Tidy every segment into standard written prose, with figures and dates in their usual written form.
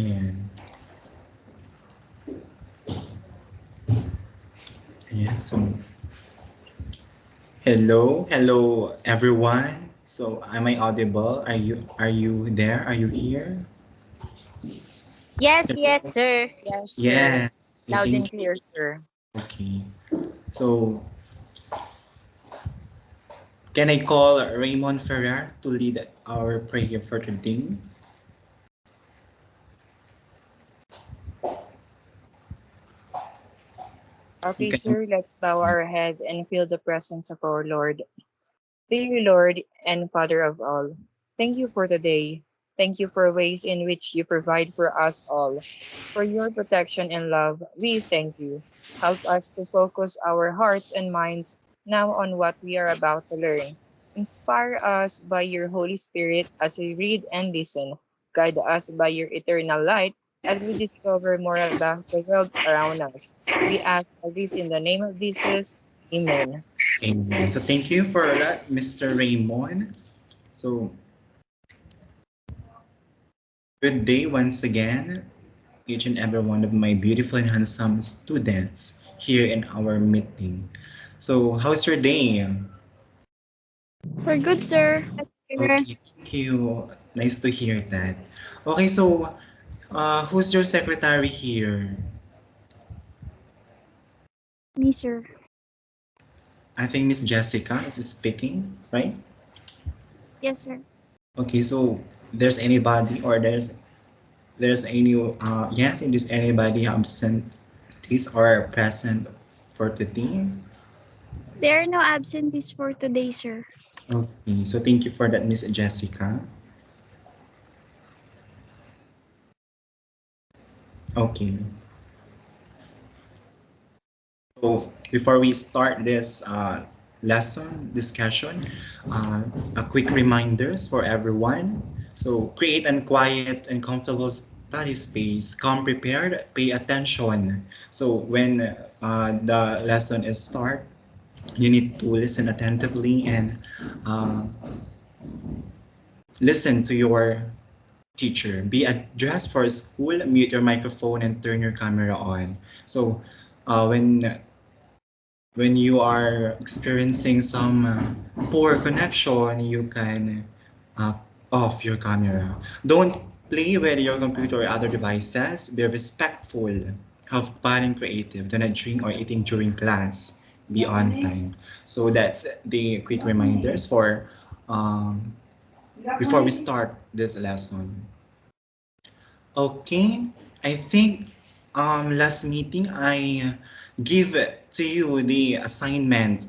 Ayan. Ayan, so hello everyone. So am I audible? Are you there? Are you here? Yes, yes, Hello? sir. Yes, sir. Yeah. Okay, Loud thank and you. clear, sir. Okay. So can I call Raymond Ferrer to lead our prayer for today? You Okay, can. sir, let's bow our head and feel the presence of our Lord. Dear Lord and Father of all, thank you for today. Thank you for ways in which you provide for us all. For your protection and love, we thank you. Help us to focus our hearts and minds now on what we are about to learn. Inspire us by your Holy Spirit as we read and listen. Guide us by your eternal light as we discover more about the world around us. We ask all this in the name of Jesus. Amen. Amen. So thank you for that, Mr. Raymond. So good day once again, each and every one of my beautiful and handsome students here in our meeting. So how's your day? We're good, sir. Okay, thank you. Nice to hear that. Okay, so who's your secretary here? Me, sir. I think Miss Jessica is speaking, right? Yes, sir. Okay, so there's anybody or there's any yes, and is anybody absent this or present for today? There are no absentees for today, sir. Okay, so thank you for that, Miss Jessica. Okay, so before we start this lesson discussion, a quick reminders for everyone. So create a quiet and comfortable study space. Come prepared. Pay attention. So when the lesson is start, you need to listen attentively and uh, listen to your teacher. Be dressed for school. Mute your microphone and turn your camera on. So when you are experiencing some poor connection, you can uh, off your camera. Don't play with your computer or other devices. Be respectful. Have fun and creative. Do not drink or eating during class. Be on time. So that's the quick reminders for um, before we start this lesson. Okay, I think last meeting I give to you the assignment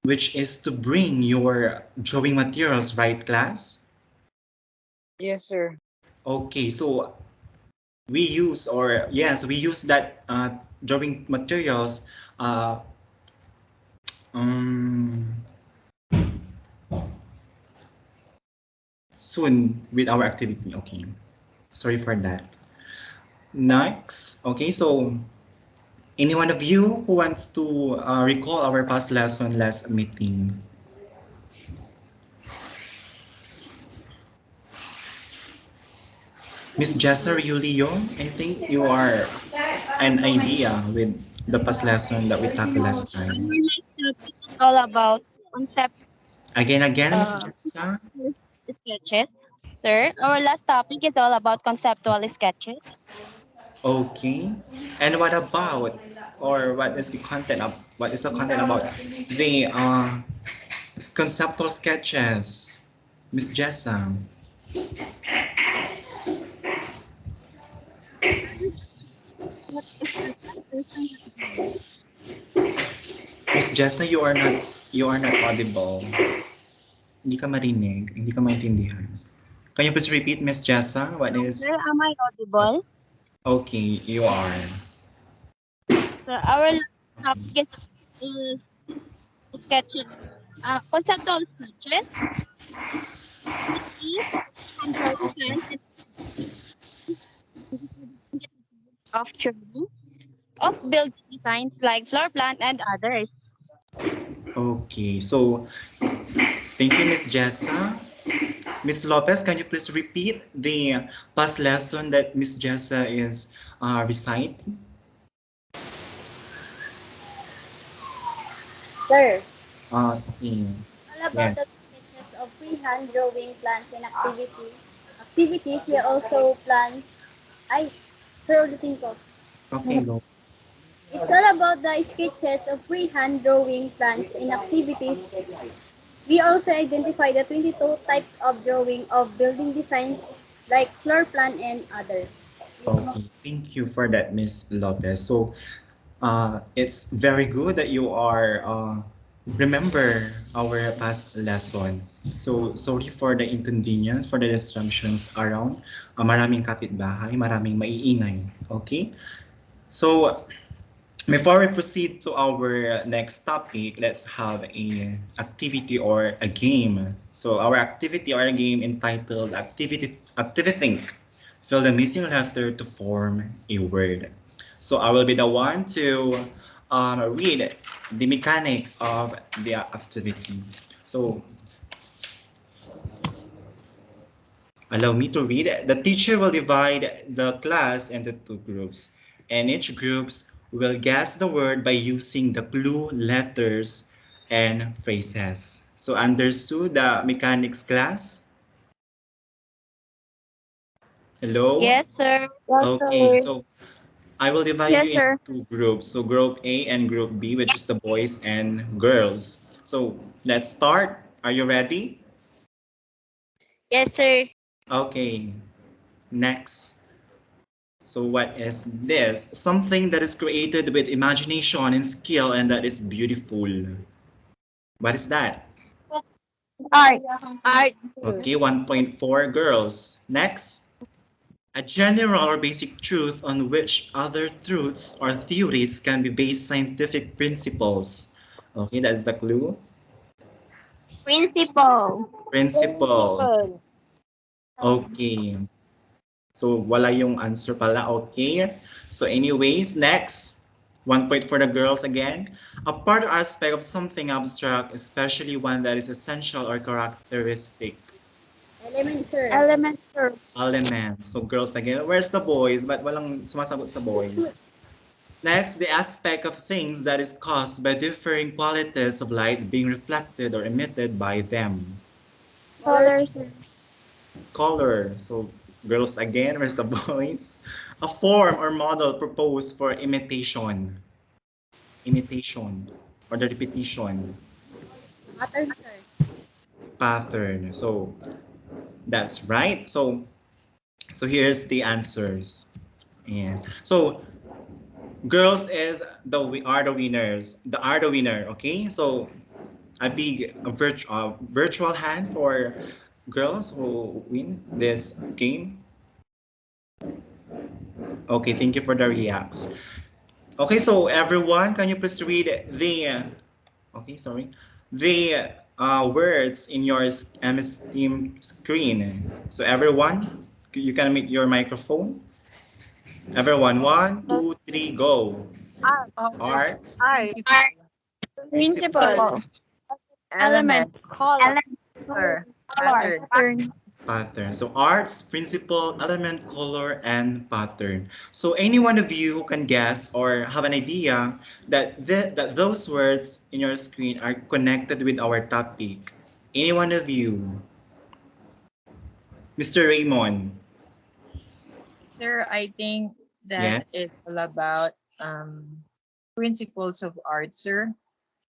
which is to bring your drawing materials, right class? Yes, sir. Okay, so we use that drawing materials uh, um, soon with our activity. Okay, sorry for that. Next, okay, so any one of you who wants to recall our past lesson last meeting? Miss Jessa Leo, I think you are an idea with the past lesson that we tackled last time. Our next topic is all about concept Again, Miss uh, Jessa. sketches. Sir, our last topic is all about conceptual sketches. Okay. And what about, or what is the content of, what is the content about the conceptual sketches, Miss Jessa? What is the purpose and the Miss Jessa, you are not audible. Hindi ka marinig, hindi ka maintindihan. Can you please repeat, Miss Jessa? What is? Sir, am I audible? Okay, you are. Sir, our last topic is sketches. Conceptual sketches, which is control designs and of drawing of building designs like floor plan and others. Okay, so thank you, Miss Jessa. Miss Lopez, can you please repeat the past lesson that Miss Jessa is reciting? Sir, See. all about Yes. the sketches of freehand drawing plans and activities, we also plan. Ay, sir, ulitin ko. Okay, go. It's all about the sketches of freehand drawing plans and activities. We also identify the 22 types of drawing of building designs like floor plan and others. Okay, thank you for that, Miss Lopez. So, it's very good that you are remember our past lesson. So, sorry for the inconvenience, for the disruptions around. Maraming kapitbahay, maraming maiingay. Okay? So, before we proceed to our next topic, let's have a activity or a game. So our activity or a game entitled Activity Think. Fill the missing letter to form a word. So I will be the one to read the mechanics of the activity. So allow me to read it. The teacher will divide the class into two groups, and each groups will guess the word by using the clue letters and phrases. So understood the mechanics class? Hello? Yes, sir. Yes, Okay, sir. so I will divide you Yes, into sir. two groups. So group A and group B, which is the boys and girls. So let's start. Are you ready? Yes, sir. Okay, next. So what is this? Something that is created with imagination and skill and that is beautiful. What is that? Art. Art. Okay, 1.4 girls. Next. A general or basic truth on which other truths or theories can be based scientific principles. Okay, that's the clue. Principal. Principle. Principal. Okay. So wala yung answer pala. Okay. So anyways, next. 1 point for the girls again. A part or aspect of something abstract, especially one that is essential or characteristic. Element, sir. Element, sir. Elements. So girls again. Where's the boys? Ba't walang sumasagot sa boys? Next, the aspect of things that is caused by differing qualities of light being reflected or emitted by them. Color, Colors. sir. Color. So girls again. Where's the boys? A form or model proposed for imitation. Imitation or the repetition. Pattern, sir. Pattern. So that's right. So here's the answers. And so girls is are the winners. The are the winner. Okay. So a big virtual hand for girls who win this game. Okay. Thank you for the reacts. Okay. So everyone, can you please read the okay, sorry. The words in your MS Team screen. So everyone, you can meet your microphone. Everyone, one, two, three, go. Art. Arts. Arts, Principal. Principal. Element. Color. Color. Color. Pattern. Pattern. pattern. So arts, principle, element, color, and pattern. So any one of you who can guess or have an idea that that those words in your screen are connected with our topic. Any one of you, Mr. Raymond. Sir, I think that Yes. is all about principles of art, sir.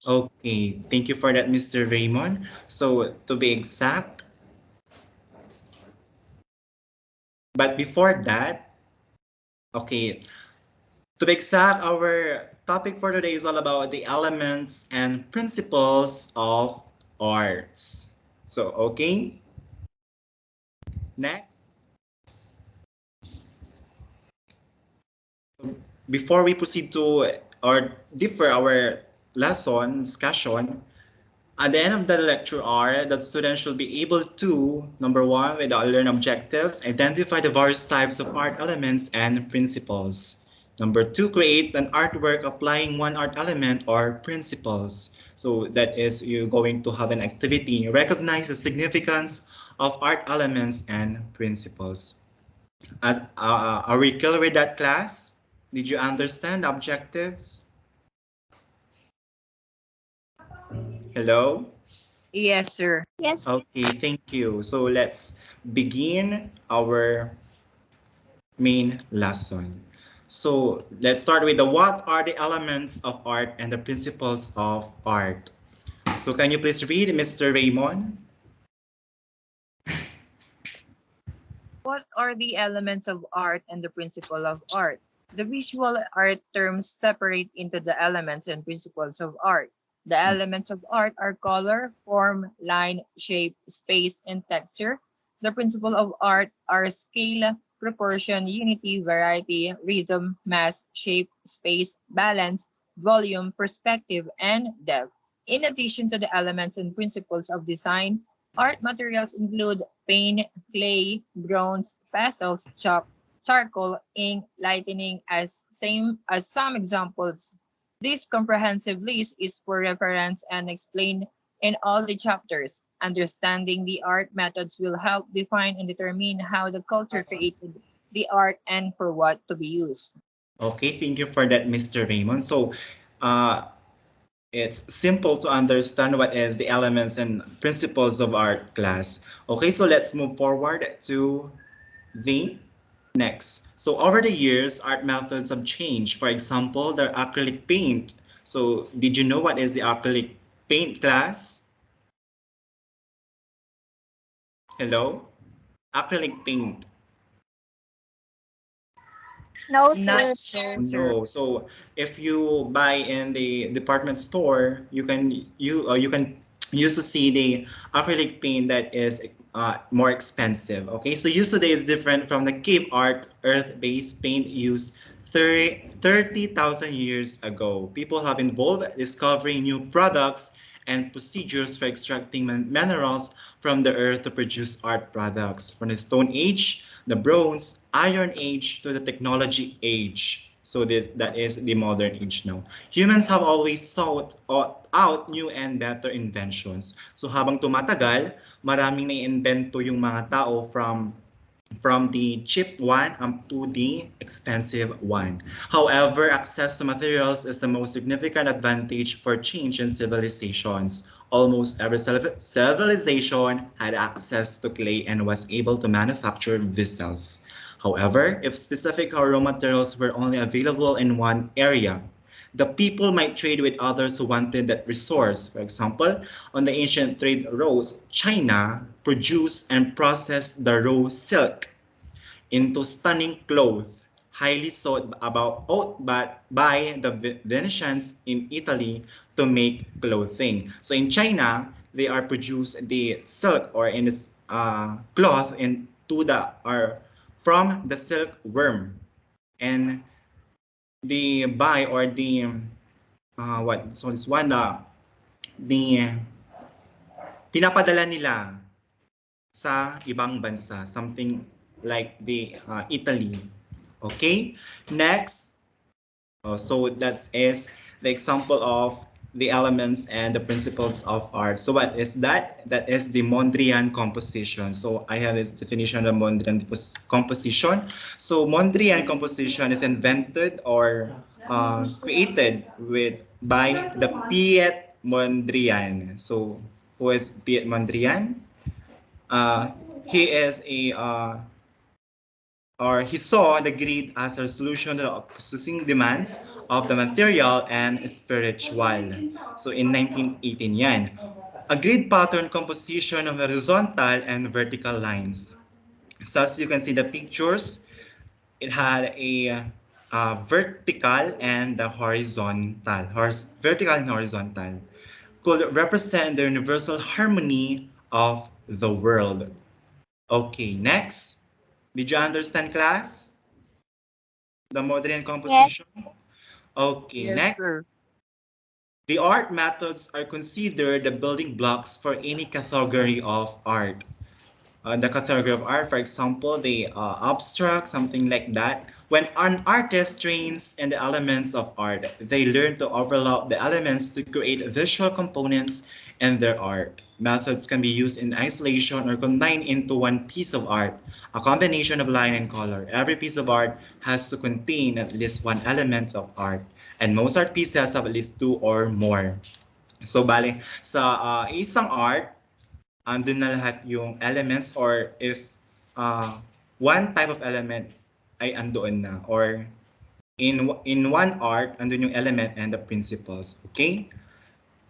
Okay, thank you for that, Mr. Raymond. So to be exact, but before that, okay, to be exact, our topic for today is all about the elements and principles of arts. So, okay, next, before we proceed to or differ our lesson discussion, at the end of the lecture are that students should be able to, number one, with the learn objectives, identify the various types of art elements and principles. Number two, create an artwork applying one art element or principles. So that is you're going to have an activity, recognize the significance of art elements and principles. Are we clear with that, class? Did you understand objectives? Hello? Yes, sir. Yes. Okay, thank you. So let's begin our main lesson. So let's start with the what are the elements of art and the principles of art. So can you please read, Mr. Raymond? What are the elements of art and the principle of art? The visual art terms separate into the elements and principles of art. The elements of art are color, form, line, shape, space, and texture. The principle of art are scale, proportion, unity, variety, rhythm, mass, shape, space, balance, volume, perspective, and depth. In addition to the elements and principles of design, art materials include paint, clay, bronze, vessels, chalk, charcoal, ink, lightning as same as some examples. This comprehensive list is for reference and explained in all the chapters. Understanding the art methods will help define and determine how the culture created the art and for what to be used. Okay, thank you for that, Mr. Raymond. So uh, it's simple to understand what is the elements and principles of art, class. Okay, so let's move forward to the next. So over the years, art methods have changed. For example, the acrylic paint. So did you know what is the acrylic paint, class? Hello? Acrylic paint. No, Not sir. sir, sir. No. So if you buy in the department store, you can used to see the acrylic paint that is more expensive. Okay, so used today is different from the cave art earth-based paint used 30,000 years ago. People have involved discovering new products and procedures for extracting minerals from the earth to produce art products. From the Stone Age, the Bronze, Iron Age to the Technology Age. So that is the modern age now. Humans have always sought out new and better inventions. So habang tumatagal, maraming naiimbento yung mga tao from the cheap one to the expensive one. However, access to materials is the most significant advantage for change in civilizations. Almost every civilization had access to clay and was able to manufacture vessels. However, if specific raw materials were only available in one area, the people might trade with others who wanted that resource. For example, on the ancient trade routes, China produced and processed the raw silk into stunning clothes, highly sought out by the Venetians in Italy to make clothing. So in China, they are produced the silk or in this cloth into the or from the silk worm, and the buy or the what so this one the pinapadala nila sa ibang bansa, something like the Italy. Okay, next. So that is the example of the elements and the principles of art. So what is that? That is the Mondrian composition. So I have this definition of Mondrian composition. So Mondrian composition is invented or created by the Piet Mondrian. So who is Piet Mondrian? He is a or he saw the grid as a solution to the processing demands of the material and spiritual. So in 1918 yan. A grid pattern composition of horizontal and vertical lines. So as you can see the pictures, it had a vertical and the horizontal. Vertical and horizontal could represent the universal harmony of the world. Okay, next. Did you understand, class? The modern Yes. composition? Okay, Yes, next. sir. The art methods are considered the building blocks for any category of art. The category of art, for example, the abstract, something like that. When an artist trains in the elements of art, they learn to overlap the elements to create visual components in their art. Methods can be used in isolation or combined into one piece of art, a combination of line and color. Every piece of art has to contain at least one element of art, and most art pieces have at least two or more. So, bale, sa isang art, andun na lahat yung elements or if one type of element ay andoon na or in one art, andun yung element and the principles. Okay?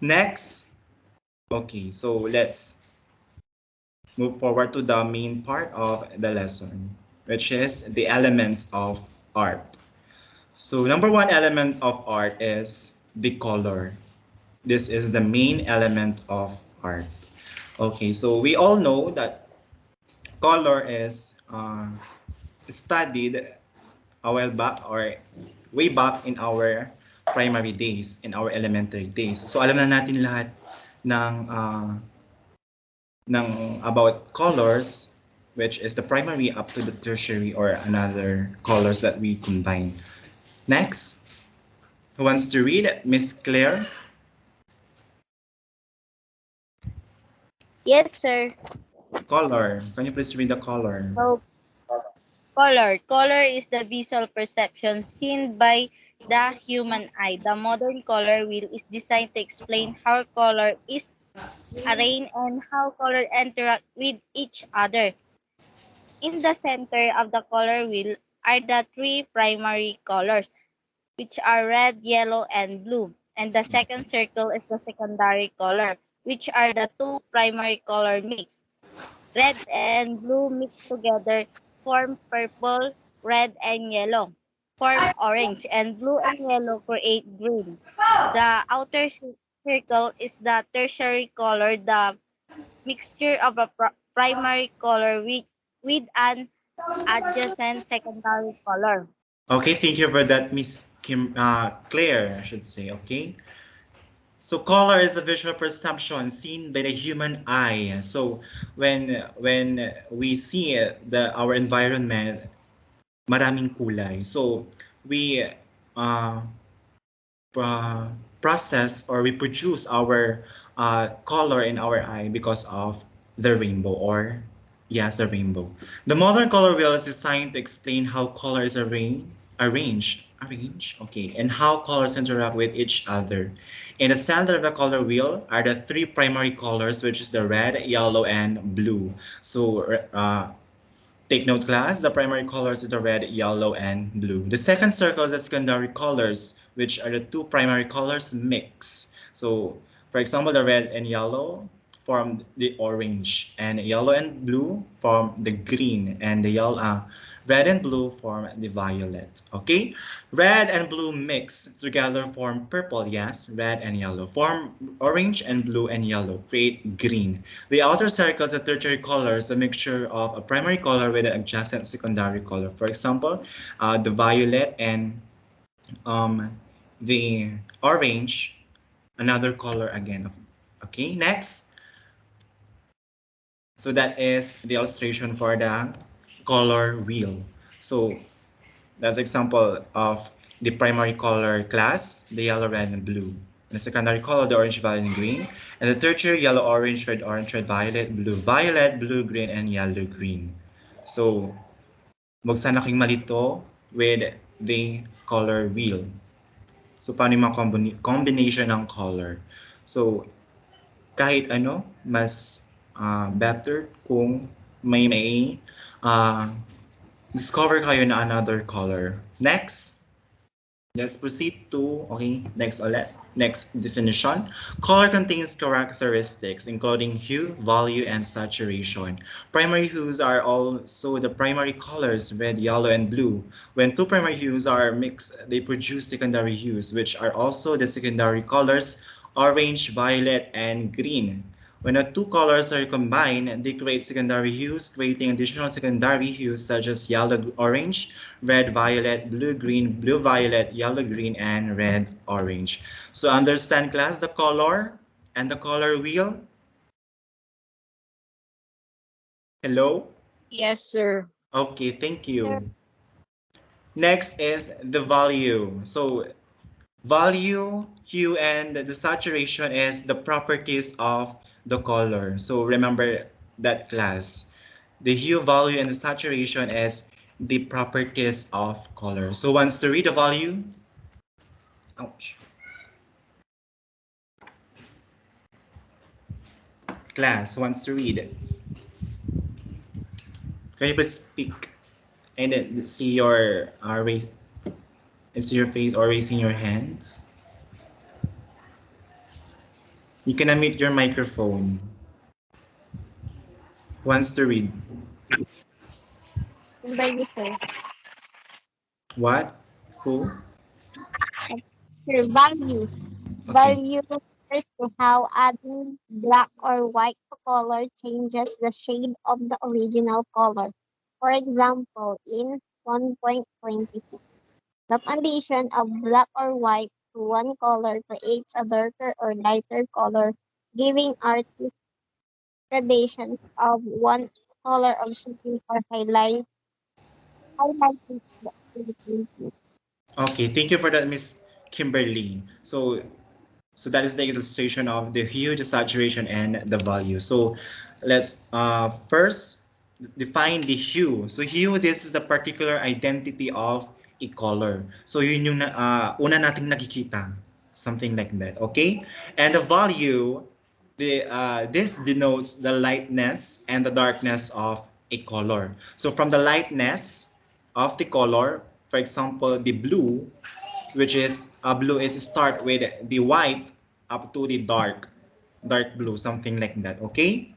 Next. Okay, so let's move forward to the main part of the lesson, which is the elements of art. So number one element of art is the color. This is the main element of art. Okay, so we all know that color is studied a while back or way back in our primary days, in our elementary days. So alam na natin lahat ng about colors, which is the primary up to the tertiary or another colors that we combine. Next, who wants to read? Miss Claire? Yes, sir. Color. Can you please read the color? So, color. Color is the visual perception seen by the human eye. The modern color wheel is designed to explain how color is arranged and how color interact with each other. In the center of the color wheel are the three primary colors, which are red, yellow, and blue. And the second circle is the secondary color, which are the two primary color mix. Red and blue mix together form purple, red and yellow form orange, and blue and yellow create green. The outer circle is the tertiary color, the mixture of a primary color with an adjacent secondary color. Okay, thank you for that, Miss Claire, I should say, okay? So color is the visual perception seen by the human eye. So when we see our environment, maraming kulay. So we uh, process or we produce our color in our eye because of the rainbow or yes, the rainbow. The modern color wheel is designed to explain how colors arrange, okay, and how colors interact with each other. In the center of the color wheel are the three primary colors, which is the red, yellow, and blue. So take note, class, the primary colors is the red, yellow, and blue. The second circle is the secondary colors, which are the two primary colors mix. So, for example, the red and yellow form the orange, and yellow and blue form the green, and the red and blue form the violet. Okay, red and blue mix together form purple. Yes, red and yellow form orange, and blue and yellow create green. The outer circle is a tertiary color, is a mixture of a primary color with an adjacent secondary color. For example, the violet and um, the orange, another color again. Okay, next. So that is the illustration for the color wheel. So that's example of the primary color class, the yellow, red, and blue. And the secondary color, the orange, violet, and green. And the tertiary, yellow, orange, red, violet, blue, green, and yellow, green. So, magsana king malito with the color wheel. So, paano yung mga combination ng color? So, kahit ano, mas better kung may uh, discover kayo na another color. Next. Let's proceed to, okay, next ulit. Next definition. Color contains characteristics including hue, value, and saturation. Primary hues are also the primary colors, red, yellow, and blue. When two primary hues are mixed, they produce secondary hues, which are also the secondary colors, orange, violet, and green. When the two colors are combined, they create secondary hues, creating additional secondary hues such as yellow, orange, red, violet, blue, green, blue, violet, yellow, green, and red, orange. So understand, class, the color and the color wheel. Hello? Yes, sir. Okay, thank you. Next is the value. So value, hue, and the saturation is the properties of the color. So remember that class. The hue, value, and the saturation is the properties of color. So wants to read the value? Ouch. Class wants to read. Can you please speak and then see your raise, see your face or raising your hands? You can unmute your microphone. Wants to read. Value, sir. What? Who? Sir, value. Okay. Value refers to how adding black or white to color changes the shade of the original color. For example, in 1.26, the addition of black or white to one color creates a darker or lighter color, giving artists gradations of one color of shading or highlighting the activity. Okay, thank you for that, Miss Kimberly. So that is the illustration of the hue, the saturation, and the value. So let's first define the hue. So hue, this is the particular identity of a color. So yun yung una nating nakikita. Something like that, okay? And the value, this denotes the lightness and the darkness of a color. So from the lightness of the color, for example, the blue, which is blue is start with the white up to the dark blue, something like that, okay?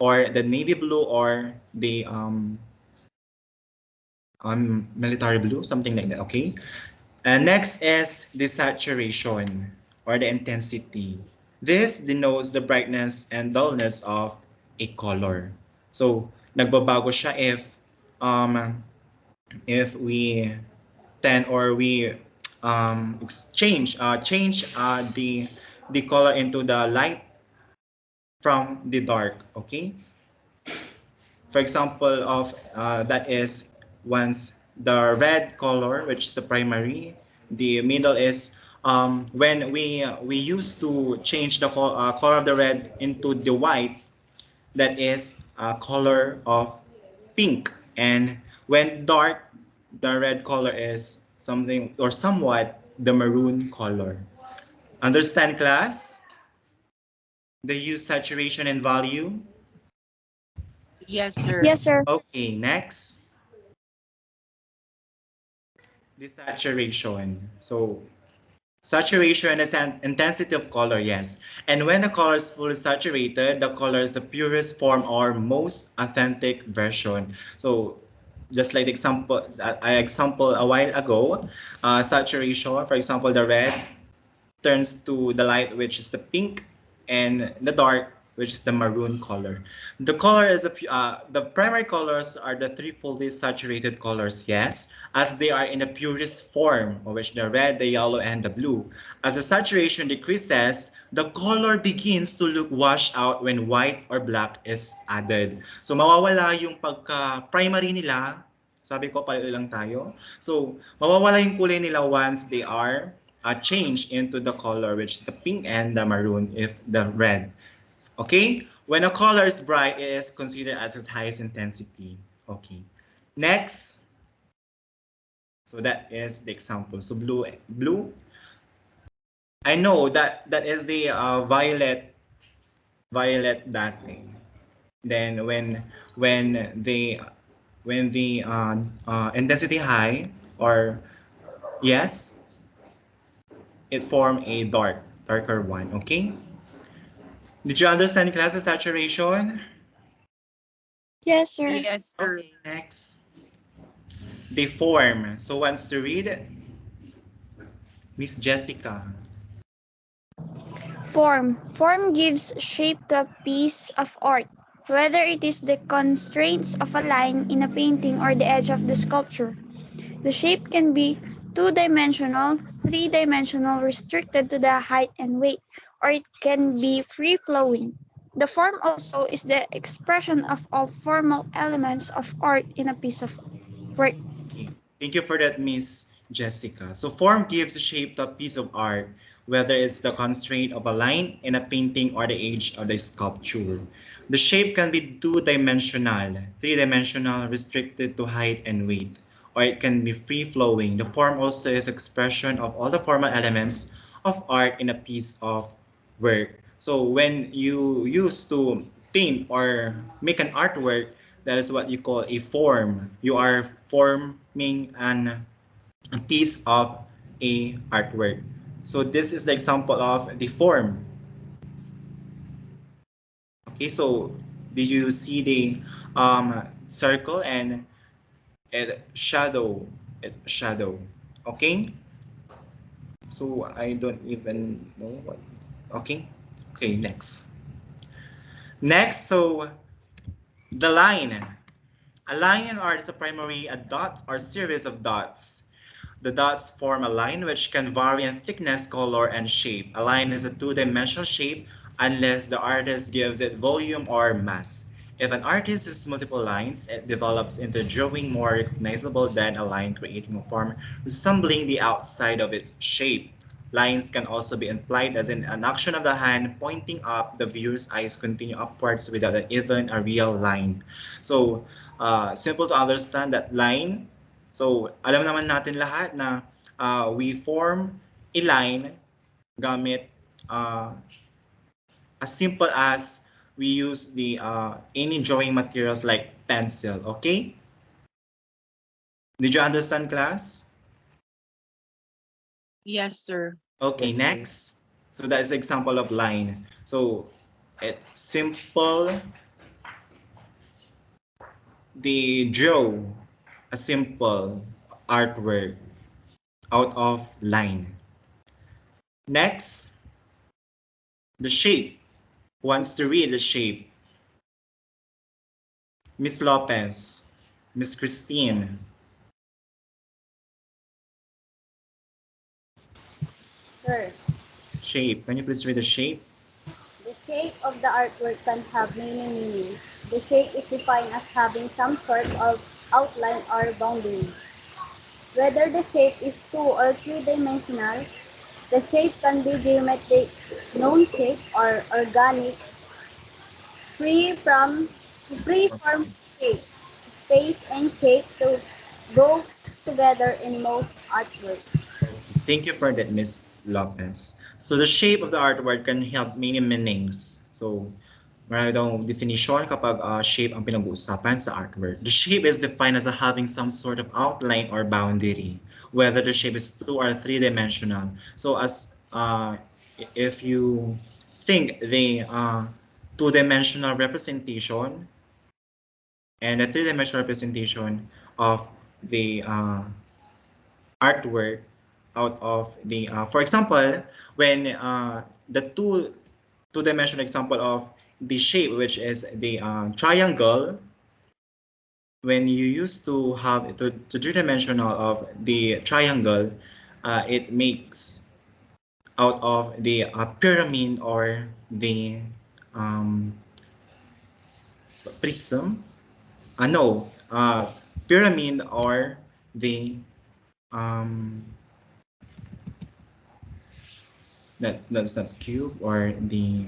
Or the navy blue or the military blue, something like that, okay? And next is the saturation or the intensity. This denotes the brightness and dullness of a color. So nagbabago siya if we tend or we change the color into the light from the dark, okay? For example of that is once the red color, which is the primary, the middle is when we used to change the color of the red into the white, that is a color of pink. And when dark, the red color is something or somewhat the maroon color. Understand, class? The hue, saturation, and value. Yes, sir. Yes, sir. Okay, next. The saturation. So saturation is an intensity of color, yes. And when the color is fully saturated, the color is the purest form or most authentic version. So just like the example I example a while ago, saturation, for example, the red turns to the light, which is the pink, and the dark, which is the maroon color. The color is the primary colors are the three-folded saturated colors, yes, as they are in the purest form, of which the red, the yellow, and the blue. As the saturation decreases, the color begins to look washed out when white or black is added. So mawawala yung pagka-primary nila. Sabi ko, pareho lang tayo. So, mawawala yung kulay nila once they are change into the color, which is the pink and the maroon, if the red. Okay? When a color is bright, it is considered as its highest intensity. Okay. Next. So that is the example. So blue. I know that is the violet that thing. Then when the intensity high or yes, it form a darker one. Okay. Did you understand class of saturation? Yes, sir. Yes, sir. Okay, next. The form. So wants to read Miss Jessica. Form. Form gives shape to a piece of art, whether it is the constraints of a line in a painting or the edge of the sculpture. The shape can be two-dimensional, three-dimensional, restricted to the height and weight, or it can be free-flowing. The form also is the expression of all formal elements of art in a piece of work. Okay. Thank you for that, Miss Jessica. So form gives shape to a piece of art, whether it's the constraint of a line in a painting or the age of the sculpture. The shape can be two-dimensional, three-dimensional, restricted to height and weight, or it can be free-flowing. The form also is expression of all the formal elements of art in a piece of work. So when you used to paint or make an artwork, that is what you call a form. You are forming a piece of a artwork. So this is the example of the form. Okay, so did you see the circle and shadow? It's shadow. Okay, so I don't even know what. Okay, okay, next. Next, so the line. A line in art is a primary a dot or series of dots. The dots form a line which can vary in thickness, color, and shape. A line is a two-dimensional shape unless the artist gives it volume or mass. If an artist uses multiple lines, it develops into a drawing more recognizable than a line, creating a form resembling the outside of its shape. Lines can also be implied as in an action of the hand pointing up, the viewer's eyes continue upwards without even a real line. So, simple to understand that line. So, alam naman natin lahat na we form a line gamit as simple as we use the any drawing materials like pencil, okay? Did you understand, class? Yes, sir. Okay, next. So that is example of line. So it's simple, they draw a simple artwork out of line. Next, the shape. Who wants to read the shape? Miss Lopez, Miss Christine. Sir, Shape. Can you please read the shape? the shape of the artwork can have many meanings. The shape is defined as having some sort of outline or boundary. Whether the shape is two or three-dimensional, the shape can be geometric, known shape, or organic, free from free-form shape. Space and shape to go together in most artwork. Thank you for that, Miss Lopez. So the shape of the artwork can have many meanings. So maraming definition kapag shape ang pinag-uusapan sa artwork. The shape is defined as having some sort of outline or boundary, whether the shape is two or three-dimensional. So as if you think the two-dimensional representation and a three-dimensional representation of the artwork out of the for example when the two-dimensional example of the shape which is the triangle, when you used to have to three-dimensional of the triangle, it makes out of the pyramid or the um, prism, no, pyramid or the um, that's not cube or the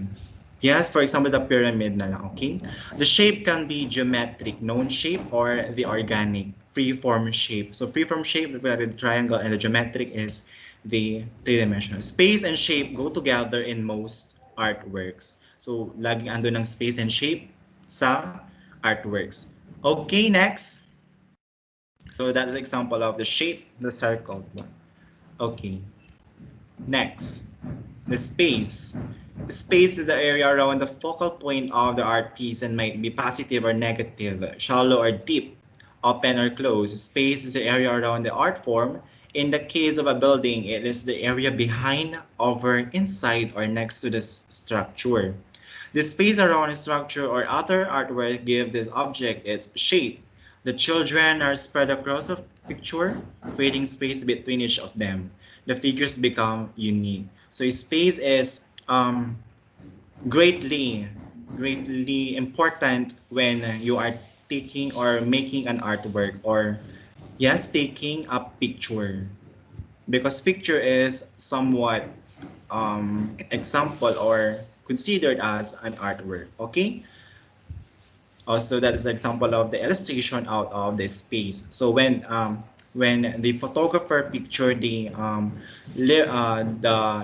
yes, for example the pyramid na lang, okay? The shape can be geometric known shape or the organic free form shape. So free form shape we've got the triangle and the geometric is the three-dimensional. Space and shape go together in most artworks. So laging ando ng space and shape sa artworks. Okay, next. So that's an example of the shape, the circle one. Okay, next. The space. Space is the area around the focal point of the art piece and might be positive or negative, shallow or deep, open or closed. Space is the area around the art form. In the case of a building, it is the area behind, over, inside, or next to the structure. The space around a structure or other artwork gives this object its shape. The children are spread across the picture, creating space between each of them. The figures become unique. So space is greatly important when you are taking or making an artwork or yes, taking a picture because picture is somewhat example or considered as an artwork. Okay. Also, that is the example of the illustration out of the space. So when the photographer pictured the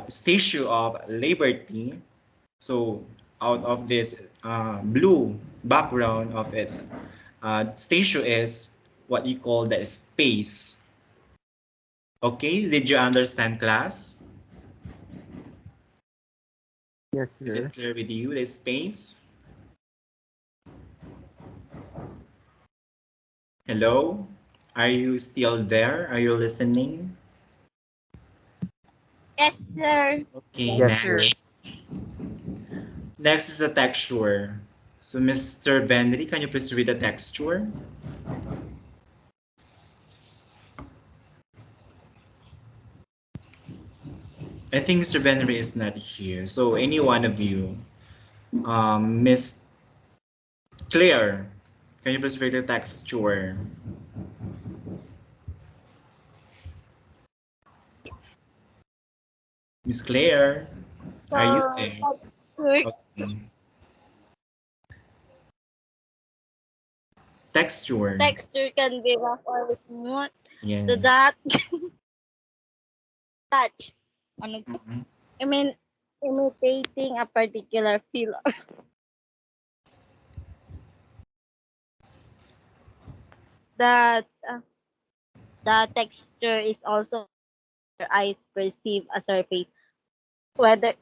Statue of Liberty, so out of this blue background of its statue is what you call the space. Okay, did you understand, class? Yes, Is it sir. clear with you, the space? Hello? Are you still there? Are you listening? Yes, sir. Okay, Yes, Yes, next. sir. sir. Next is the texture. So, Mr. Venry, can you please read the texture? I think Mr. Venry is not here. So, any one of you, Miss Claire, can you please read the texture? Miss Claire, are you So, there? texture, Okay. Texture. texture can be rough or smooth. To Yes. that, touch. Ano to? Mhm. I mean, imitating a particular feel. That the texture is also your eyes perceive a surface, whether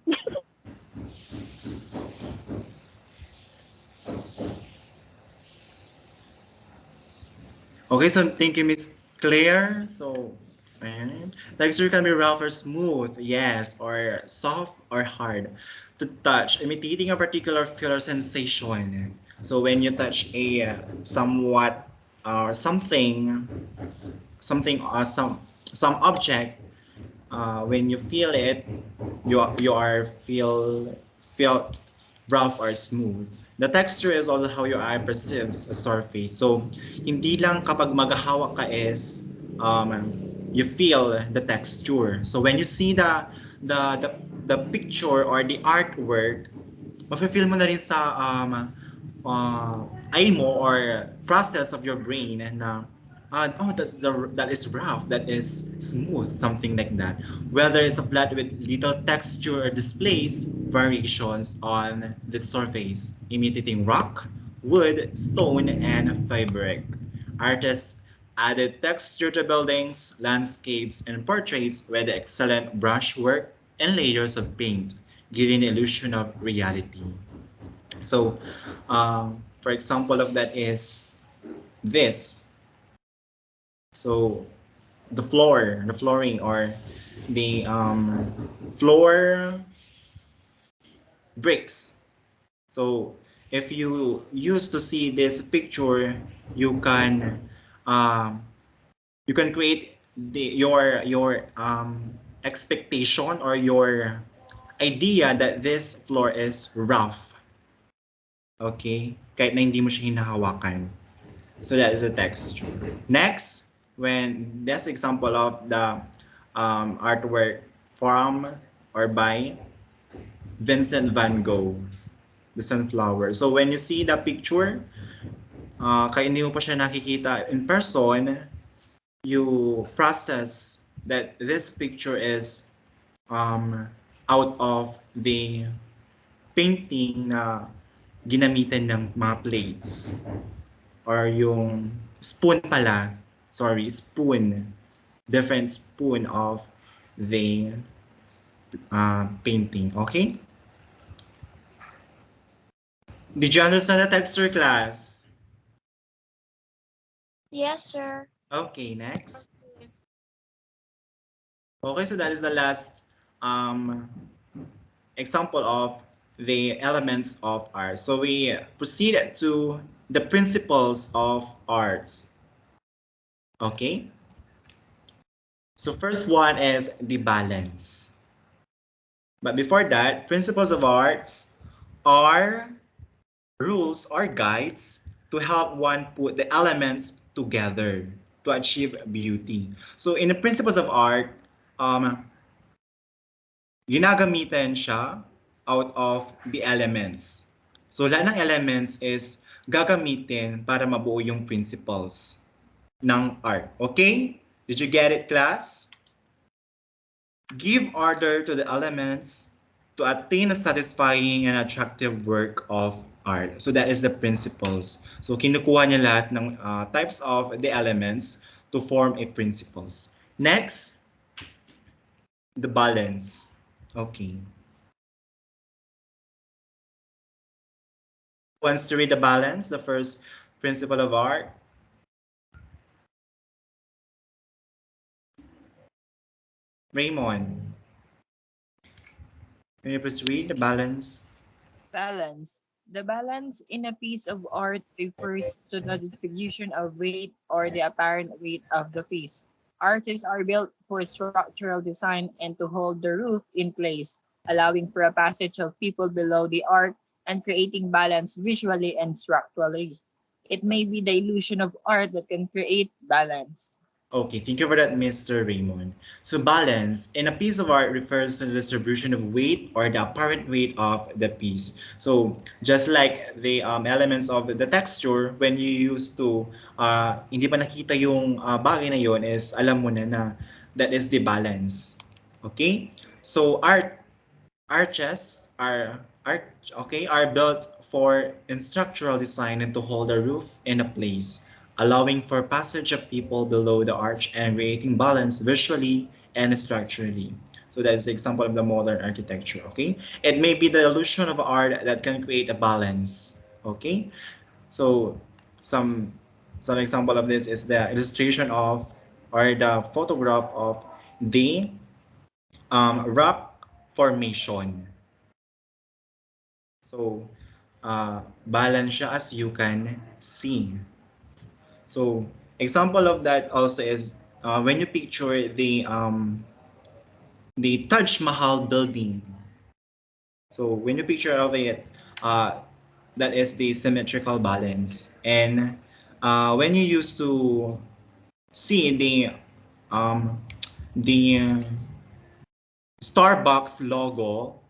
Okay, so thank you, Miss Claire. So, and texture can be rough or smooth, yes, or soft or hard to touch, imitating a particular feel or sensation. So when you touch a somewhat or some object, when you feel it, you are felt rough or smooth. The texture is also how your eye perceives a surface. So, hindi lang kapag maghahawak ka is you feel the texture. So when you see the the, the picture or the artwork, mafe-feel mo na rin sa eye mo or process of your brain na oh that is rough, that is smooth, something like that. Whether it's a flat with little texture or displays variations on the surface, imitating rock, wood, stone, and fabric. Artists added texture to buildings, landscapes, and portraits with excellent brushwork and layers of paint, giving the illusion of reality. So, for example of that is this. So, the flooring, or the floor bricks. So, if you used to see this picture, you can um, you can create your expectation or your idea that this floor is rough. Okay? Kahit na hindi mo siya hinahawakan. So that is the texture. Next, when that's example of the artwork from or by Vincent van Gogh, the sunflower. So when you see the picture, kaya hindi mo pa siya nakikita in person, you process that this picture is out of the painting na ginamitan ng mga plates or yung spoon pala, sorry, spoon, different spoon of the painting. Okay? Did you understand the texture, class? Yes, sir. Okay, next. Okay, so that is the last um, example of the elements of art. So we proceed to the principles of arts. Okay? So first one is the balance. But before that, principles of arts are rules or guides to help one put the elements together to achieve beauty. So in the principles of art, um, ginagamitan siya out of the elements. So lahat ng elements is gagamitin para mabuo yung principles ng art. Okay? Did you get it, class? Give order to the elements to attain a satisfying and attractive work of art. So that is the principles. So kinukuha niya lahat ng types of the elements to form a principles. Next, the balance. Okay. Wants to read the balance, the first principle of art? Raymond, can you please read the balance? Balance. The balance in a piece of art refers to the distribution of weight or the apparent weight of the piece. Artists are built for structural design and to hold the roof in place, allowing for a passage of people below the art and creating balance visually and structurally. It may be the illusion of art that can create balance. Okay, thank you for that, Mr. Raymond. So balance in a piece of art refers to the distribution of weight or the apparent weight of the piece. So just like the elements of the texture, when you used to, hindi pa nakita yung bagay na yon is alam mo na that is the balance. Okay? So arches are built for in structural design and to hold a roof in a place, allowing for passage of people below the arch and creating balance visually and structurally. So that is the example of the modern architecture. Okay, it may be the illusion of art that can create a balance. Okay, so some some example of this is the illustration of or the photograph of the rock formation. So, balance siya as you can see. So, example of that also is when you picture the Taj Mahal building. So, when you picture of it, uh, that is the symmetrical balance. And when you used to see the Starbucks logo,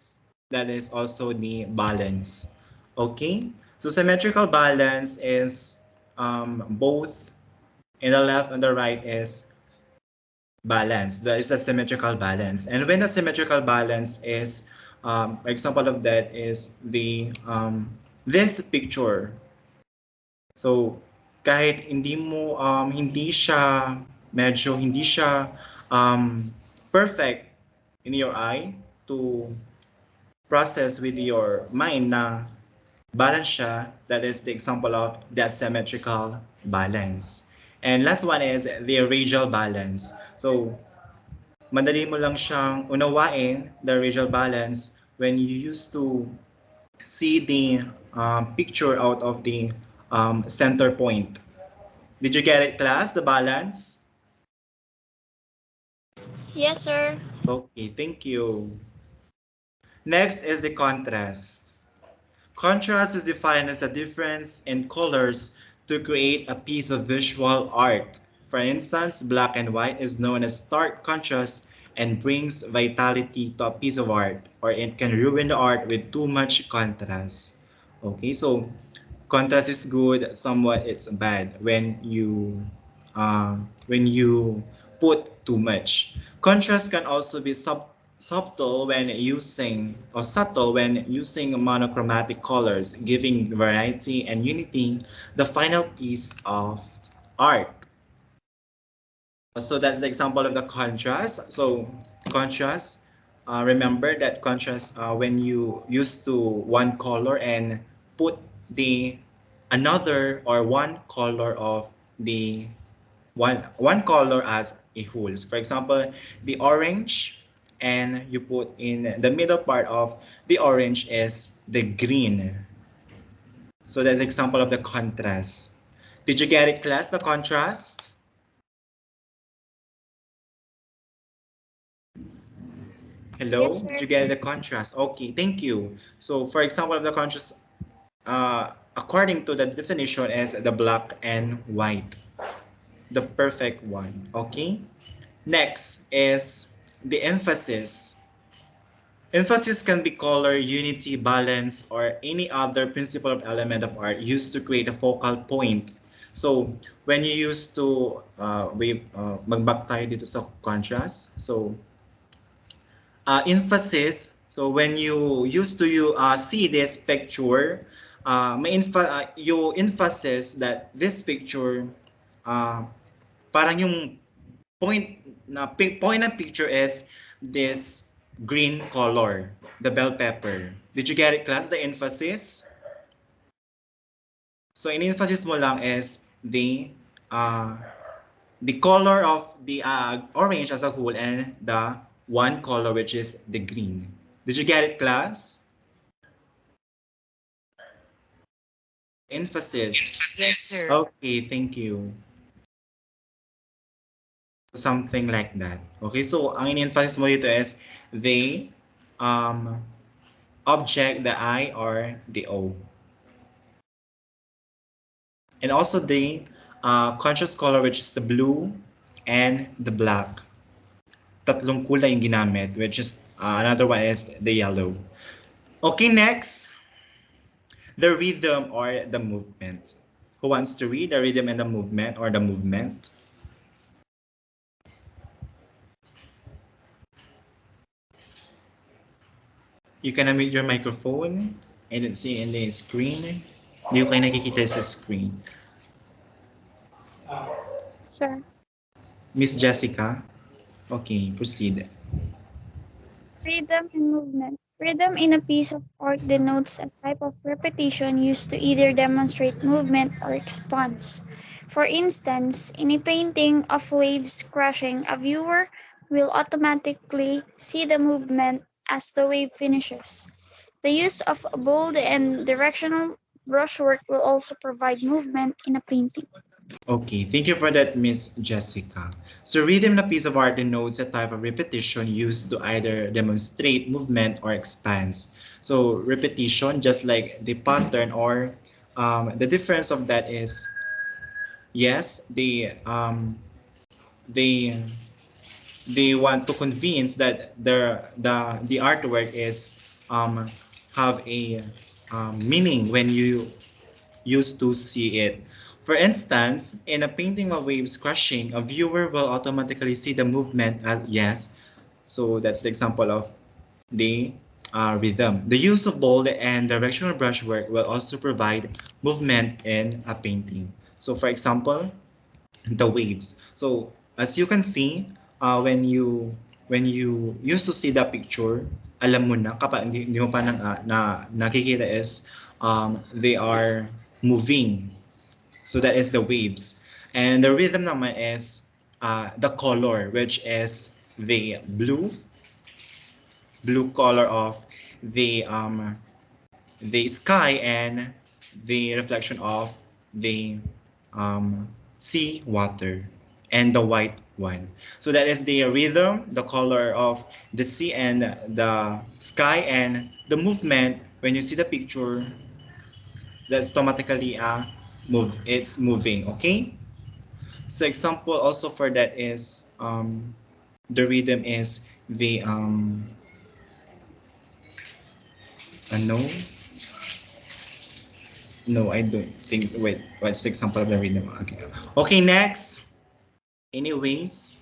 that is also the balance. Okay, so symmetrical balance is both in the left and the right is balance. That is a symmetrical balance. And when a symmetrical balance is, example of that is the this picture. So kahit hindi siya hindi siya perfect in your eye to process with your mind na balance siya, that is the example of the symmetrical balance. And last one is the radial balance. So, madali mo lang siyang unawain, the radial balance, when you used to see the picture out of the center point. Did you get it, class, the balance? Yes, sir. Okay, thank you. Next is the contrast. Contrast is defined as a difference in colors to create a piece of visual art. For instance, black and white is known as stark contrast and brings vitality to a piece of art, or it can ruin the art with too much contrast. Okay, so contrast is good, somewhat it's bad when you put too much. Contrast can also be subtle when using or subtle when using monochromatic colors, giving variety and unity the final piece of art. So that's the example of the contrast. So contrast, remember that contrast when you used to one color and put the another or one color of the one color as a whole. So for example, the orange, and you put in the middle part of the orange is the green. So that's an example of the contrast. Did you get it, class, the contrast? Yes, Hello, did sir. you get the contrast? Okay, thank you. So for example of the contrast, according to the definition is the black and white, the perfect one, okay? Next is the emphasis. Emphasis can be color, unity, balance, or any other principle of element of art used to create a focal point. So, when you used to, mag-back tayo dito sa contrast. So, emphasis, so when you used to see this picture, you emphasis that this picture, uh, parang yung point ng picture is this green color, the bell pepper. Did you get it, class? The emphasis? So in emphasis mo lang is uh, the color of the orange as a whole and the one color which is the green. Did you get it, class? Emphasis. Yes, sir. Okay, thank you. Something like that. Okay, so ang in-emphasis mo dito is the um, object, the I or the O. And also the conscious color which is the blue and the black. Tatlong kulay yung ginamit, which is another one is the yellow. Okay, next, the rhythm or the movement. Who wants to read the rhythm and the movement or the movement? You can unmute your microphone and see in the screen. Hindi ko kayo nakikita sa screen. Sir. Miss Jessica? Okay, proceed. Rhythm and movement. Rhythm in a piece of art denotes a type of repetition used to either demonstrate movement or response. For instance, in a painting of waves crashing, a viewer will automatically see the movement as the wave finishes. The use of bold and directional brushwork will also provide movement in a painting. Okay, thank you for that, Miss Jessica. So rhythm in a piece of art denotes a type of repetition used to either demonstrate movement or expanse. So repetition, just like the pattern or the difference of that is, yes, they they want to convince that the artwork is have a meaning when you used to see it. For instance, in a painting of waves crashing, a viewer will automatically see the movement as yes. So that's the example of the rhythm. The use of bold and directional brushwork will also provide movement in a painting. So for example, the waves. So as you can see, when you used to see the picture, alam mo na kapag hindi mo pa nakikita is they are moving. So that is the waves. And the rhythm naman is the color, which is the blue color of the sky and the reflection of the sea water and the white one. So that is the rhythm, the color of the sea and the sky, and the movement. When you see the picture, that's automatically it's moving. Okay. So example also for that is the rhythm is the no, no, I don't think. Wait, what's the example of the rhythm? Okay. Okay, next. Anyways,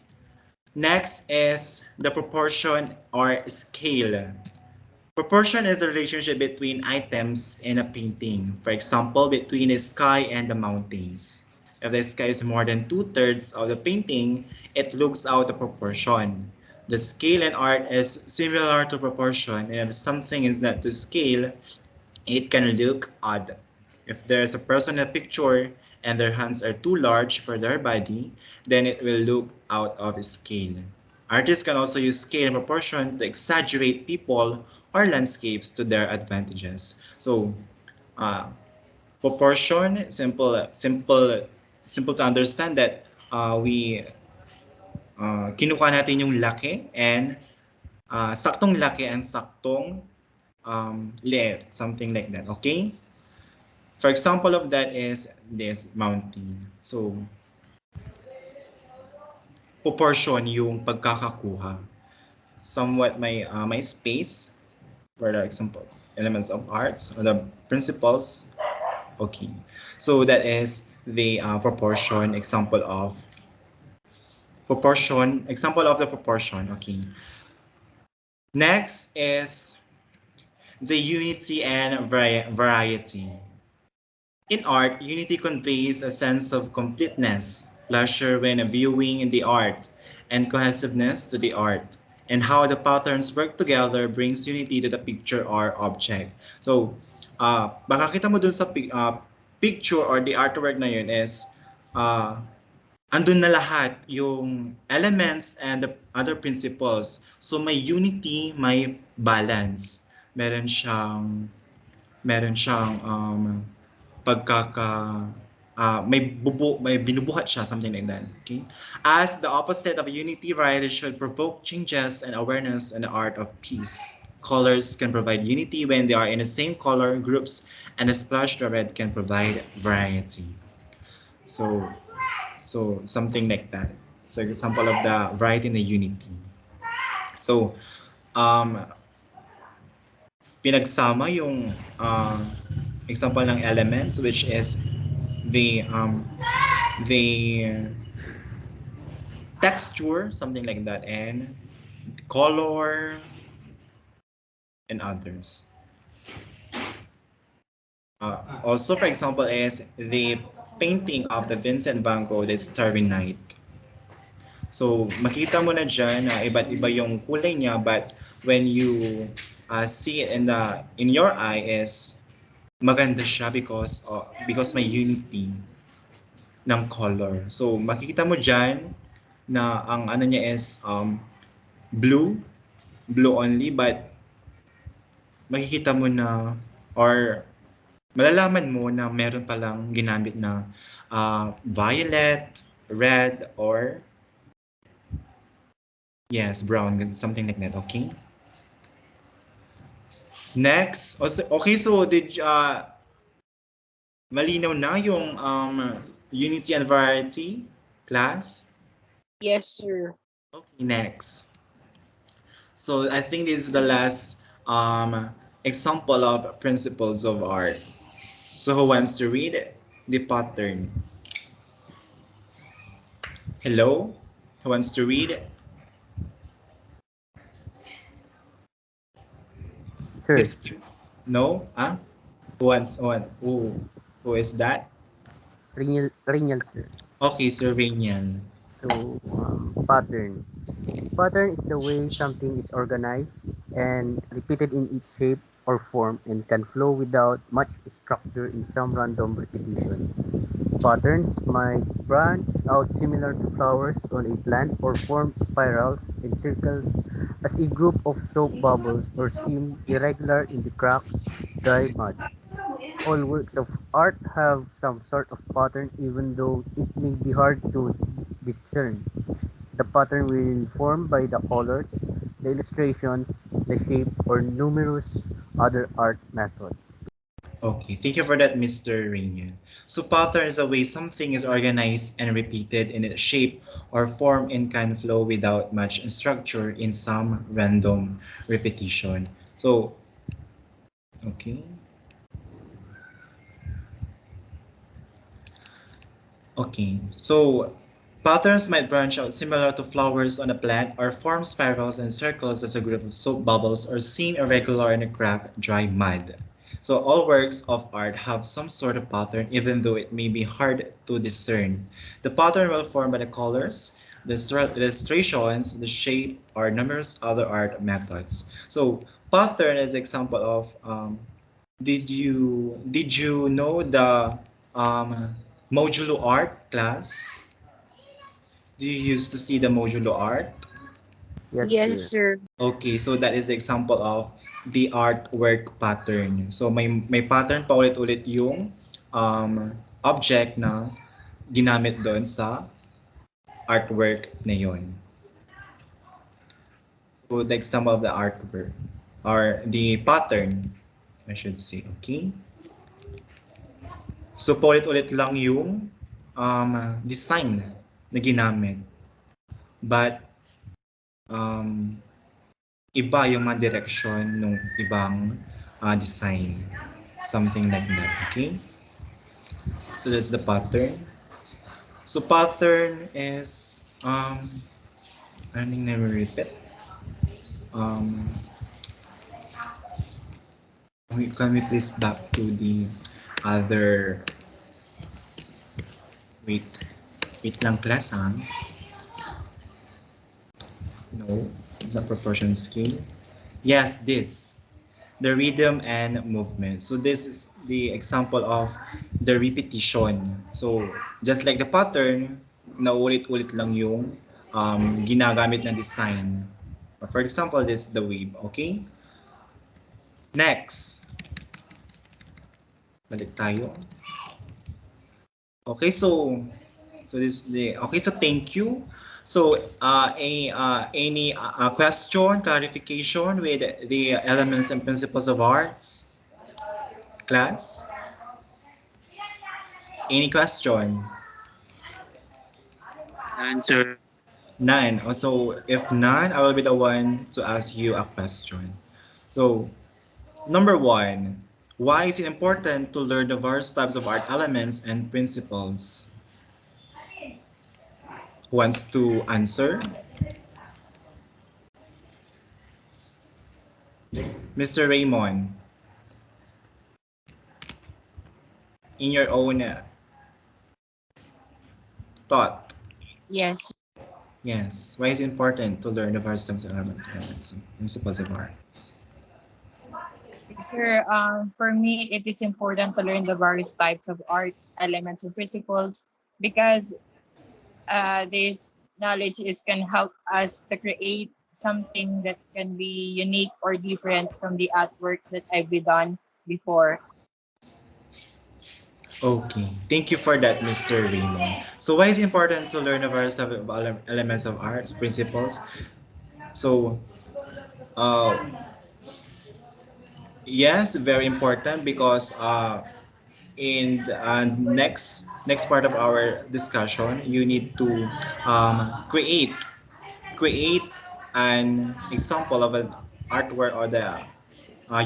next is the proportion or scale. Proportion is the relationship between items in a painting. For example, between the sky and the mountains. If the sky is more than 2/3 of the painting, it looks out of proportion. The scale in art is similar to proportion, and if something is not to scale, it can look odd. If there is a person in a picture and their hands are too large for their body, then it will look out of scale. Artists can also use scale and proportion to exaggerate people or landscapes to their advantages. So, uh, proportion, simple to understand that we kinukuha natin yung laki and saktong laki and saktong liit, something like that. Okay? For example of that is this mountain. So, proportion yung pagkakakuha. Somewhat may space for the example elements of arts or the principles. Okay, so that is the proportion example of the proportion. Okay, next is the unity and variety. In art, unity conveys a sense of completeness, pleasure when viewing the art, and cohesiveness to the art. And how the patterns work together brings unity to the picture or object. So, makakita mo dun sa picture or the artwork na yun is, andun na lahat yung elements and the other principles. So, may unity, may balance. Meron siyang pagkaka may binubuhat siya, something like that. Okay, as the opposite of unity, variety should provoke changes and awareness in the art of peace. Colors can provide unity when they are in the same color groups, and a splash of red can provide variety. So something like that. So example of the variety and the unity. So pinagsama yung example ng elements, which is the texture, something like that, and color and others. Also, for example, is the painting of the Vincent van Gogh, the Starry Night. So, makita mo na dyan na iba't iba yung kulay niya, but when you see it in your eye is maganda siya because may unity ng color. So, makikita mo dyan na ang ano niya is blue only, but makikita mo na or malalaman mo na meron palang ginamit na violet, red, or yes, brown, something like that. Okay. Next, okay, so did malinaw na yung unity and variety, class? Yes, sir. Okay, next. So I think this is the last example of principles of art. So who wants to read it? The pattern? Hello? Who wants to read it? Sir, No? Huh? Who is that? Rinyal, sir. Okay, Sir Rainian. So, pattern. Pattern is the way something is organized and repeated in each shape or form and can flow without much structure in some random repetition. Patterns might branch out similar to flowers on a plant or form spirals and circles as a group of soap bubbles or seem irregular in the cracked, dry mud. All works of art have some sort of pattern even though it may be hard to discern. The pattern will be formed by the colors, the illustrations, the shape, or numerous other art methods. Okay, thank you for that, Mr. Rainian. So pattern is a way something is organized and repeated in its shape or form and can flow without much structure in some random repetition. So, okay. Okay, so patterns might branch out similar to flowers on a plant or form spirals and circles as a group of soap bubbles or seem irregular in a cracked, dry mud. So all works of art have some sort of pattern even though it may be hard to discern. The pattern will form by the colors, the illustrations, the shape, or numerous other art methods. So pattern is an example of did you know the modulo art class? Do you used to see the modulo art? Yes, Yes, sir. sir. Okay, so that is the example of the artwork pattern. So may pattern pa ulit-ulit yung object na ginamit doon sa artwork na yon. So the example of the artwork or the pattern, I should say. Okay. So paulit-ulit lang yung design na ginamit. But iba yung mga direction ng ibang design. Something like that, okay? So that's the pattern. So pattern is, let me repeat. Um, can we please back to the other, wait, wait lang class ha? No, it's not proportion scale. Yes, this. The rhythm and movement. So this is the example of the repetition. So just like the pattern, naulit-ulit lang yung ginagamit na design. For example, this is the wave, okay? Next. Balik tayo. Okay, so this the okay, so thank you. So any question, clarification with the elements and principles of arts, class? Any question? Answer. None. Also, if none, I will be the one to ask you a question. So, number one, why is it important to learn the various types of art elements and principles? Who wants to answer? Mr. Raymond, in your own thought. Yes, Yes. Why is it important to learn the various types of elements and principles of arts? sir. For me, it is important to learn the various types of art elements and principles because this knowledge is can help us to create something that can be unique or different from the artwork that I've been done before. Okay. Thank you for that, Mr. Raymond. So why is it important to learn the various types of elements of arts, principles? So, uh, yes, very important because in the next part of our discussion, you need to create an example of an artwork or the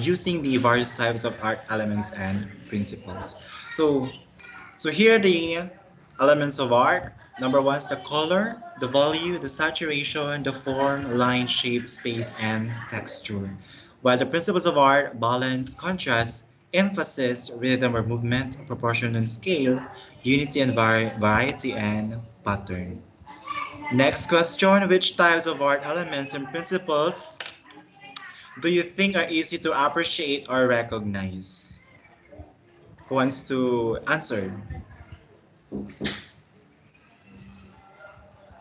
using the various types of art elements and principles. So So here are the elements of art. Number one is the color, the value, the saturation, the form, line, shape, space, and texture. While the principles of art, balance, contrast, emphasis, rhythm or movement, proportion and scale, unity and variety, and pattern. Next question, which types of art elements and principles do you think are easy to appreciate or recognize? Who wants to answer?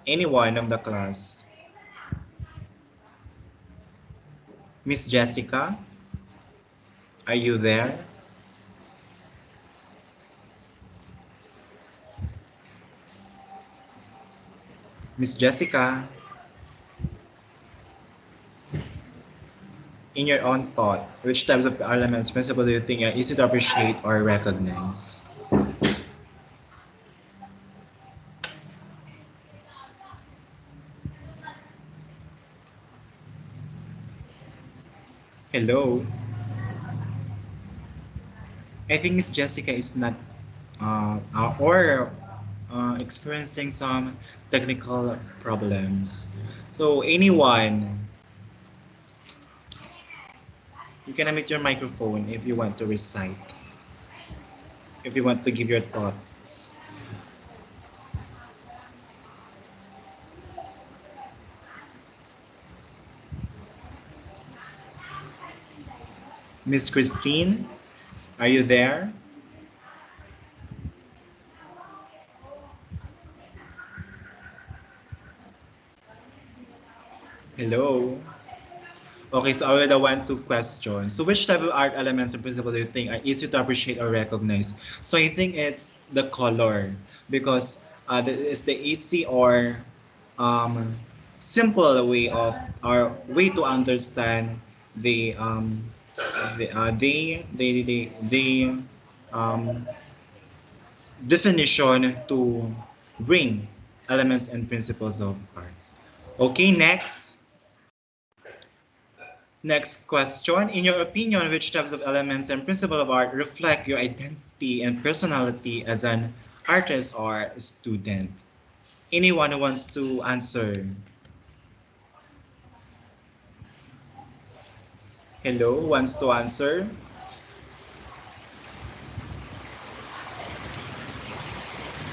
Anyone of the class? Miss Jessica, are you there? Miss Jessica, in your own thought, which types of elements, principles do you think are easy to appreciate or recognize? Hello? I think Miss Jessica is not or experiencing some technical problems. So anyone, you can unmute your microphone if you want to recite, if you want to give your thoughts. Miss Christine, are you there? Hello? Okay, so I will one two questions. So which type of art elements and principles do you think are easy to appreciate or recognize? So I think it's the color because it's the easy or um, simple way of or way to understand the um, definition to bring elements and principles of arts. Okay, next. Next question. In your opinion, which types of elements and principle of art reflect your identity and personality as an artist or student? Anyone who wants to answer? Hello, wants to answer?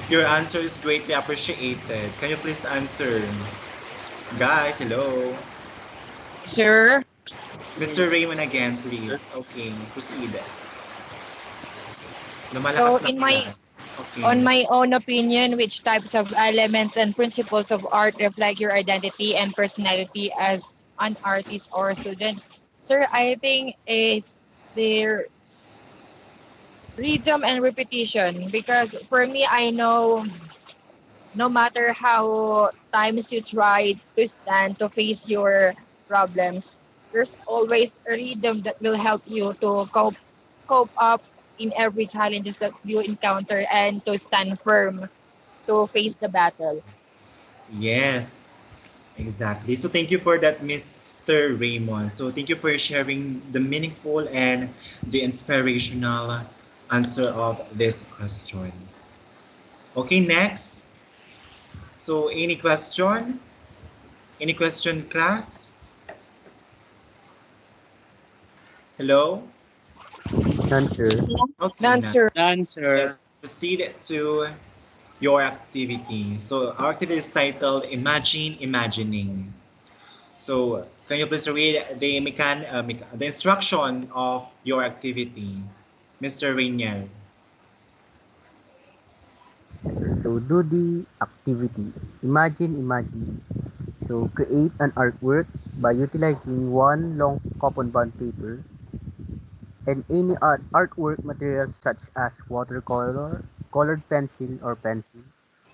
Your answer is greatly appreciated. Can you please answer? Guys, hello. Sir, Mr. Raymond again, please. Okay, proceed. so Lumalakas lang in my yan. Okay. on my own opinion, which types of elements and principles of art reflect your identity and personality as an artist or student? Sir, I think it's their rhythm and repetition because for me, I know no matter how times you try to stand to face your problems, there's always a rhythm that will help you to cope up in every challenges that you encounter and to stand firm to face the battle. Yes, exactly. So thank you for that, Mr. Raymond. So thank you for sharing the meaningful and the inspirational answer of this question. Okay, next. So any question? Any question, class? Hello? None, sir. Okay, None, now sir. None, sir. let's proceed to your activity. So our activity is titled Imagine Imagining. So can you please read the instruction of your activity, Mr. Rainier? Yes, sir. So do the activity. Imagine. So create an artwork by utilizing one long coupon bond paper and any artwork materials such as watercolor, colored pencil,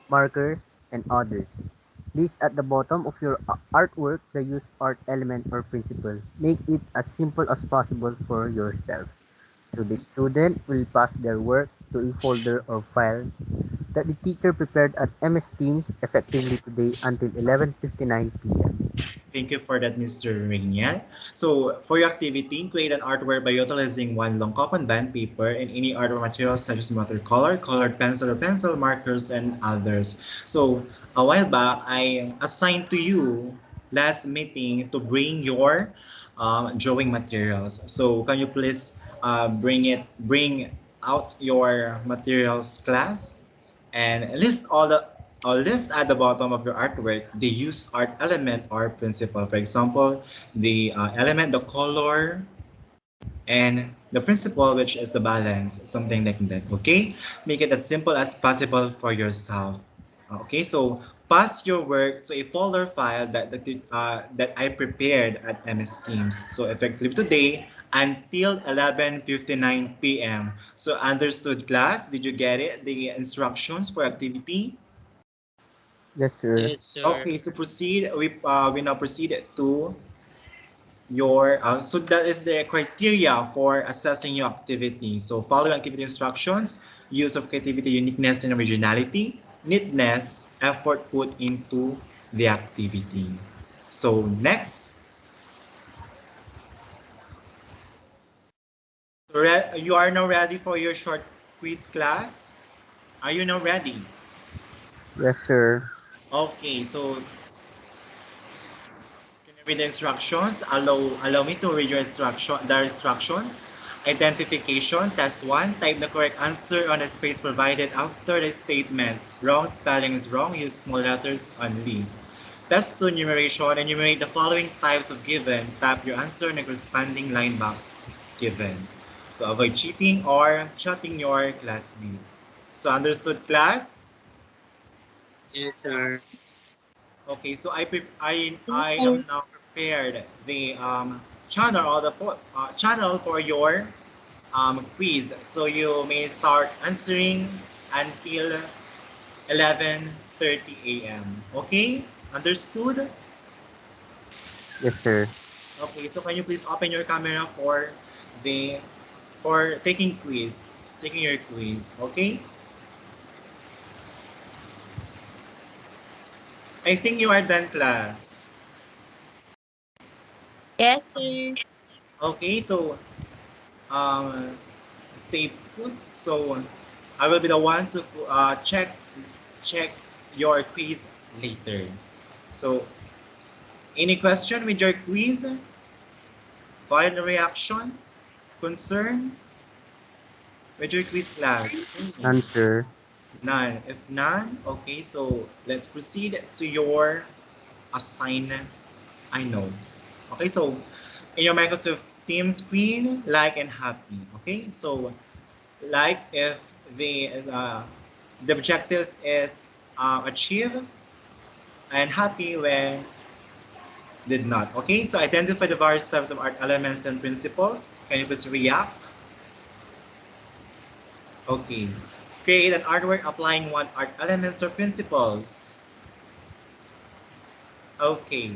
markers, and others. List at the bottom of your artwork the used art element or principle. Make it as simple as possible for yourself. So the student will pass their work to a folder or file that the teacher prepared at MS Teams effectively today until 11:59 p.m. Thank you for that, Mr. Rainier. So for your activity, create an artwork by utilizing one long coupon band paper and any other materials such as watercolor, colored pencil or pencil markers, and others. So a while back, I assigned to you last meeting to bring your drawing materials. So can you please bring out your materials, class? And list at the bottom of your artwork the use art element or principle. For example, the element, the color, and the principle, which is the balance, something like that. Okay, make it as simple as possible for yourself. Okay, so pass your work to a folder file that I prepared at MS Teams. So effective today until 11:59 p.m. So understood, class? Did you get it? The instructions for activity? Yes, sir. Yes, sir. Okay, so proceed. We now proceed to your so that is the criteria for assessing your activity. So follow activity instructions, use of creativity, uniqueness, and originality, neatness, effort put into the activity. So next, you are now ready for your short quiz class. Are you now ready? Yes, sir. Okay, so can you read the instructions? Allow me to read the instructions. Identification, test 1. Type the correct answer on the space provided after the statement. Wrong spelling is wrong. Use small letters only. Test 2. Enumeration. Enumerate the following types of given. Tap your answer in the corresponding line box given. So avoid cheating or chatting your classmate. So understood, class? Yes, sir. Okay, so I am now prepared the channel or the channel for your quiz. So you may start answering until 11:30 a.m. Okay, understood? Yes, sir. Okay, so can you please open your camera for the for taking your quiz. Okay, I think you are done, class. Yes, sir. Okay, so um, stay put. So I will be the one to check your quiz later. So any question with your quiz? Final reaction? Concern with your quiz class? Any? None, sir. None. If none, okay, so let's proceed to your assignment. I know. Okay, so in your Microsoft Teams screen, like and happy. Okay, so like if the objectives is achieved, and happy when did not. Okay, so identify the various types of art elements and principles. Can you please react? Okay. Create an artwork applying one art elements or principles. Okay.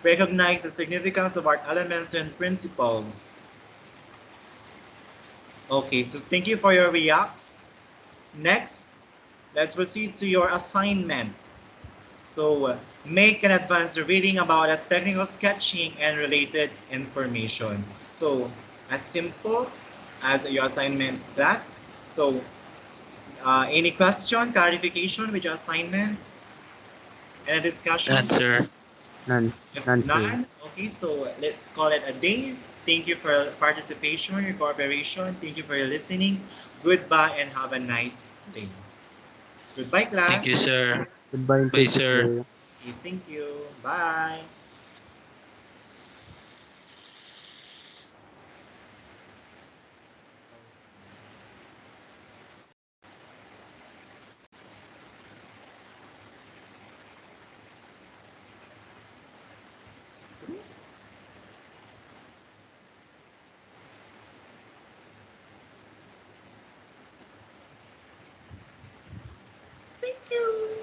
Recognize the significance of art elements and principles. Okay, so thank you for your reacts. Next, let's proceed to your assignment. So, make an advanced reading about a technical sketching and related information. So, as simple as your assignment class. So, any question, clarification with your assignment, and a discussion? None, sir. None. If None, sir. none, okay, so let's call it a day. Thank you for your participation, your cooperation. Thank you for your listening. Goodbye and have a nice day. Goodbye, Thank you, class. sir. Goodbye and Bye, thank you, sir. sir. Okay, thank you. Bye.